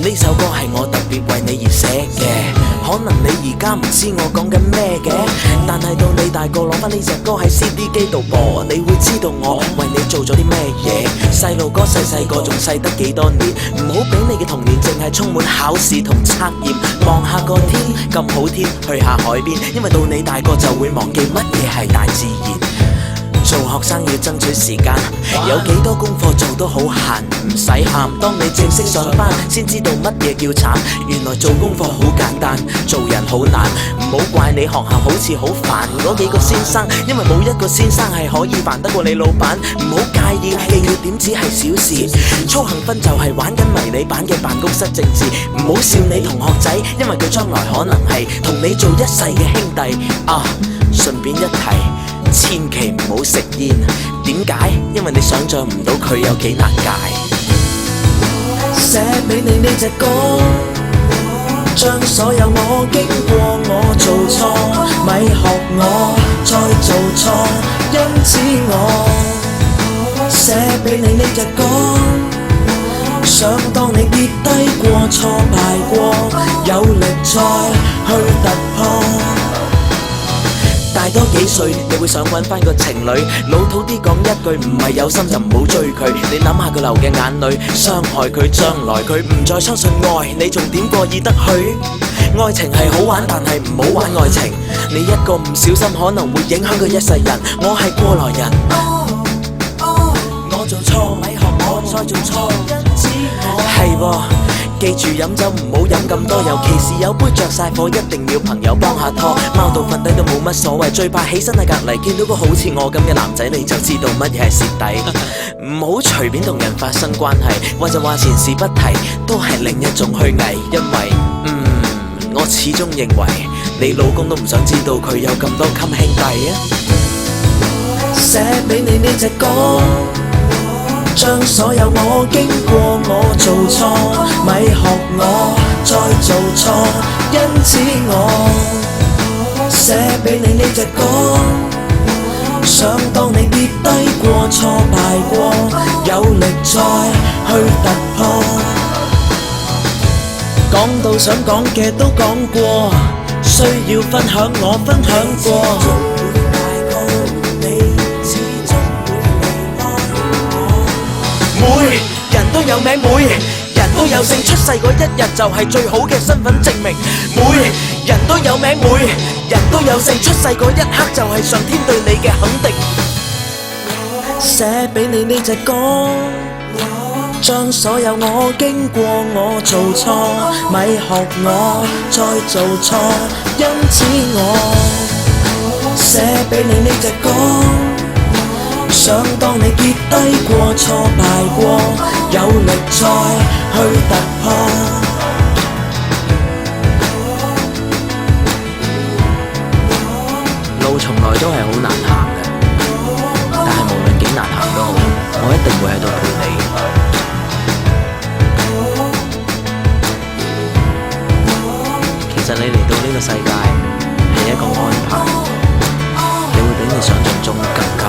呢首歌係我特別為你而寫嘅，可能你而家唔知我講緊咩嘅，但係到你大個攞返呢隻歌喺 CD 機度播，你會知道我為你做咗啲咩嘢。細路哥細細個仲細得幾多年，唔好俾你嘅童年淨係充滿考試同測驗。望下個天咁好天，去下海邊，因為到你大個就會忘記乜嘢係大自然。做學生要爭取時間，有幾多功課做都好閒，唔使喊。當你正式上班，先知道乜嘢叫慘。原來做功課好簡單，做人好難。唔好怪你學校好似好煩嗰幾個先生，因為冇一個先生係可以煩得過你老闆。唔好介意記要點只係小事，操行分就係玩緊迷你版嘅辦公室政治。唔好笑你同學仔，因為佢將來可能係同你做一世嘅兄弟啊。順便一提，千祈唔好食煙，點解？因為你想象唔到佢有幾難戒。寫俾你呢隻歌，將所有我經過我做錯，咪學我再做錯，因此我寫俾你呢隻歌，想當你跌低過挫敗過，有力再去突破。大多幾歲，你會想揾翻個情侶，老土啲講一句，唔係有心就唔好追佢。你諗下佢流嘅眼淚，傷害佢將來，佢唔再相信愛，你仲點過意得去？愛情係好玩，但係唔好玩愛情。你一個唔小心，可能會影響佢一世人。我係過來人，我做錯，咪學我再做錯，因此我係喎。記住飲酒唔好飲咁多，尤其是有杯着晒火，一定要朋友幫下拖。貓到瞓低都冇乜所謂，最怕起身喺隔離見到個好似我咁嘅男仔，你就知道乜嘢係蝕底。唔好隨便同人發生關係，或者話前事不提，都係另一種虛偽。因為我始終認為你老公都唔想知道佢有咁多襟兄弟啊。寫俾你呢隻歌，將所有我經過我做錯，咪學我再做錯，因此我寫俾你呢隻歌，想當你跌低過挫敗過，有力再去突破。講到想講嘅都講過，需要分享我分享過。每人都有名，每人都有姓，出世嗰一日就係最好嘅身份證明。每人都有名，每人都有姓，出世嗰一刻就係上天對你嘅肯定。寫俾你呢隻歌，將所有我經過我做錯，咪學我再做錯，因此我寫俾你呢隻歌，想當你跌低過挫敗過，有力再去突破。路從來都係好難行嘅，但係無論幾難行都好，我一定會喺度陪你。其實你嚟到呢個世界係一個安排，你會比你想象中更加